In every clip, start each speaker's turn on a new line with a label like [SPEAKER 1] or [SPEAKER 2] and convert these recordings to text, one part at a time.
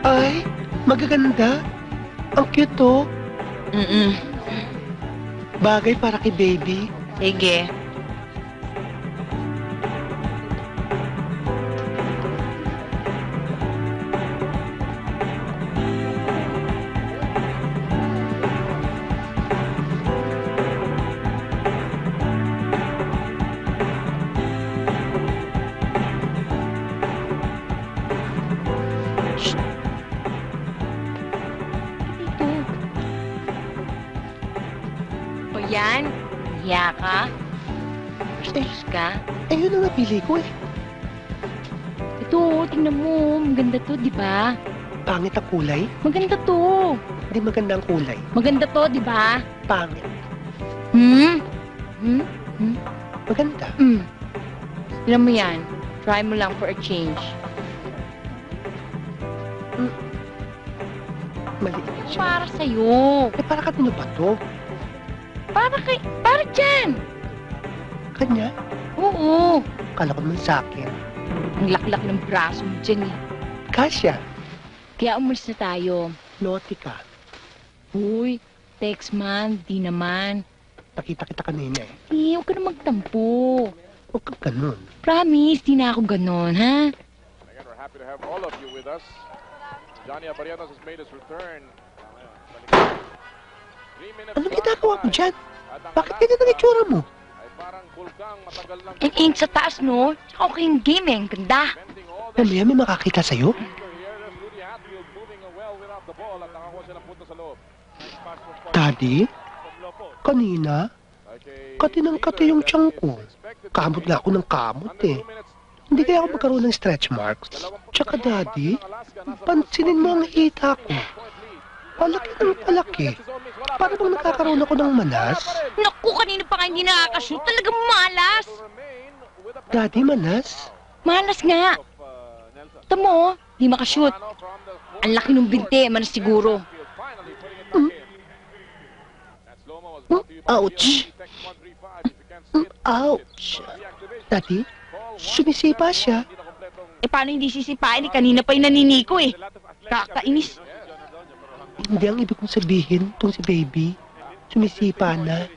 [SPEAKER 1] Ay, magaganda. Ang cute to. Bagay para kay baby.
[SPEAKER 2] Sige. O yan, hiya ka. Bastos ka.
[SPEAKER 1] Yun ang napili ko eh.
[SPEAKER 2] Ito, tingnan mo. Maganda to, di ba?
[SPEAKER 1] Pangit ang kulay.
[SPEAKER 2] Maganda to.
[SPEAKER 1] Hindi maganda ang kulay.
[SPEAKER 2] Maganda to, di ba?
[SPEAKER 1] Pangit. Maganda.
[SPEAKER 2] Tignan mo yan. Try mo lang for a change.
[SPEAKER 1] Maliit siya.
[SPEAKER 2] Para sa'yo.
[SPEAKER 1] Para kanino ba to?
[SPEAKER 2] Para dyan.
[SPEAKER 1] Kanya?
[SPEAKER 2] Oo.
[SPEAKER 1] Kala ko naman sa akin.
[SPEAKER 2] Ang laklak ng braso mo dyan eh.
[SPEAKER 1] Kasya.
[SPEAKER 2] Kaya umalis na tayo.
[SPEAKER 1] Naughty ka.
[SPEAKER 2] Uy, text man, di naman.
[SPEAKER 1] Nakita kita kanina eh.
[SPEAKER 2] Huwag ka na magtampo.
[SPEAKER 1] Huwag kang ganun.
[SPEAKER 2] Promise, di na ako ganon, ha?
[SPEAKER 3] Again, we're happy to have all of you with us. Johnny Abariatas has made his return.
[SPEAKER 1] Anong ginagawa mo dyan? Bakit ganyan ang itsura mo?
[SPEAKER 2] And sa taas, no? Okay yung game eh. Ang ganda.
[SPEAKER 1] Mamaya may makakita sa'yo? Daddy? Kanina? Katinang-kati yung tiyan ko. Kamot nga ako ng kamot eh. Hindi kaya ako magkaroon ng stretch marks. Tsaka daddy, pansinin mo ang hita ko. Palaki ng palaki. Para bang nakakaroon ako ng malas?
[SPEAKER 2] Naku, kanina pa nga hindi nakakashoot. Talagang malas.
[SPEAKER 1] Daddy, malas?
[SPEAKER 2] Malas nga. Ito mo, di makashoot. Ang laki ng binte, manas siguro.
[SPEAKER 1] Ouch! Ouch! Daddy, sumisipa siya.
[SPEAKER 2] Paano hindi sisipain? Kanina pa yung naniniko eh. Kakainis.
[SPEAKER 1] Hindi ang ibig kong sabihin, itong si baby. Sumisipa na.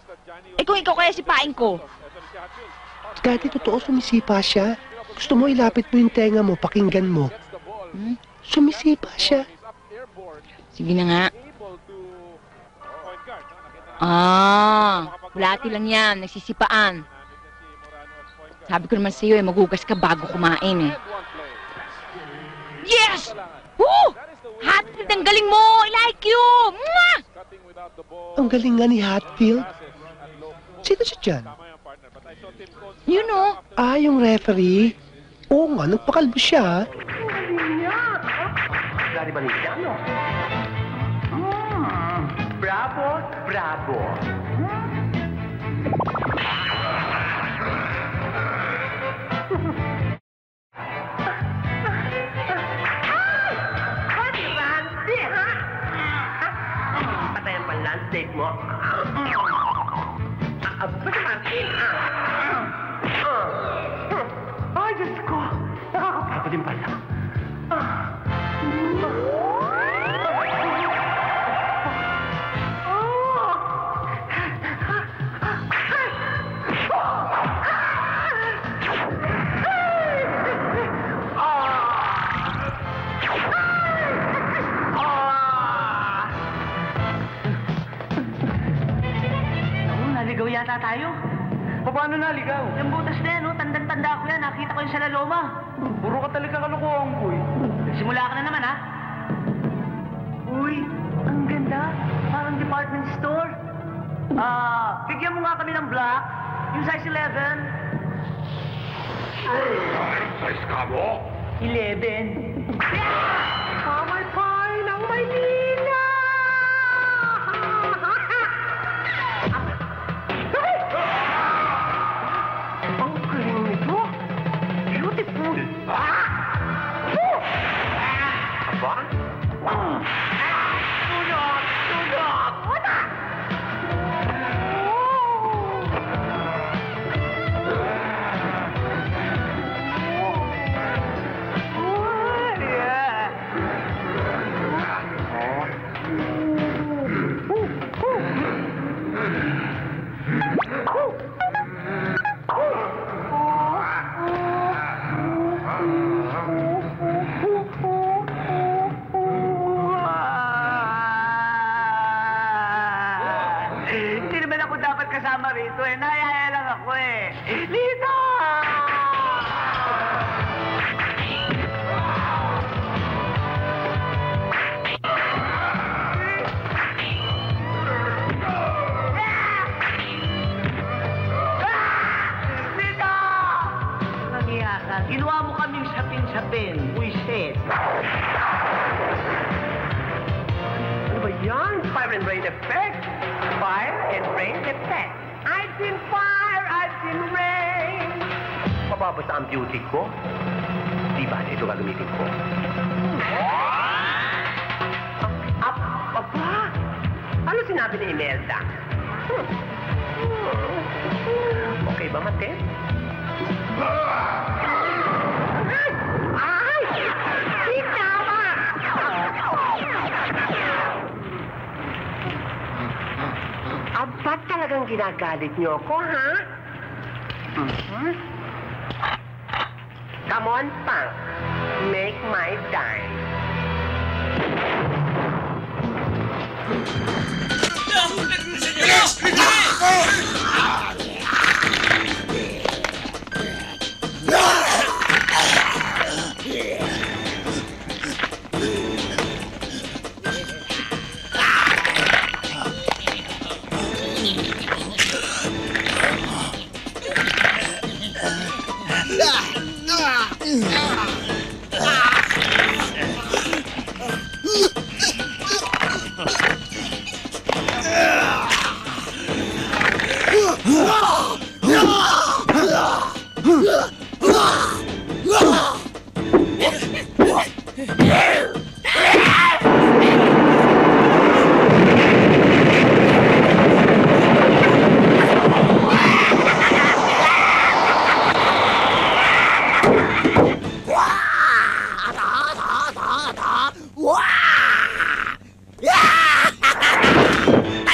[SPEAKER 2] Kung ikaw kaya sipain ko.
[SPEAKER 1] Daddy, totoo sumisipa siya. Gusto mo ilapit mo yung tenga mo, pakinggan mo. Sumisipa siya.
[SPEAKER 2] Sige na nga. Bulati lang yan, nagsisipaan. Sabi ko naman sa'yo eh, magugas ka bago kumain eh. Yes! Woo! Hatfield, ang galing mo! I like you! Mwah!
[SPEAKER 1] Ang galing nga ni Hatfield. Sino siya dyan?
[SPEAKER 2] You know.
[SPEAKER 1] Yung referee. Oo nga, nagpakalbo siya.
[SPEAKER 4] Bravo, bravo. Patayan pa lang steak mo. Pwede Martin. Ay, Diyos ko. Nakakapagod din pala.
[SPEAKER 5] Naligaw yata tayo.
[SPEAKER 4] Paano naligaw?
[SPEAKER 5] Yung butas na yan, no? Tandang-tanda ko yan. Nakita ko yung sa laloma.
[SPEAKER 4] Puro ka talaga kalokohan ko eh.
[SPEAKER 5] Simula ka na naman, ha? Uy, ang ganda. Parang department store. Bigyan mo nga kami ng black. Yung size 11.
[SPEAKER 4] Size ka mo?
[SPEAKER 5] 11.
[SPEAKER 4] May pine ang Maynila! Ang galing nito. Beautiful. Aba? Tulog! Tulog! Wala!
[SPEAKER 5] sumama rito eh. Nayaya lang ako eh. Lito! Lito! Nangiya ka. Ginawa mo kaming sapin-sapin. Buisit. Ano ba yan? Fire and rain effect? Fire and rain effect. I've seen fire, I've seen rain. Mababasa ang beauty ko. Di ba? Ito gagamitin ko. Aba! Ano sinabi ni Imelda? Okay ba, Mate? Ay! Tama! Abat talagang ginagalit niyo ako, ha? Come on, Punk. Make my dime.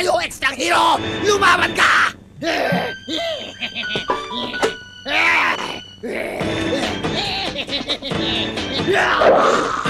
[SPEAKER 6] Tayo, ekstranghero! Lumaban ka! Yeah!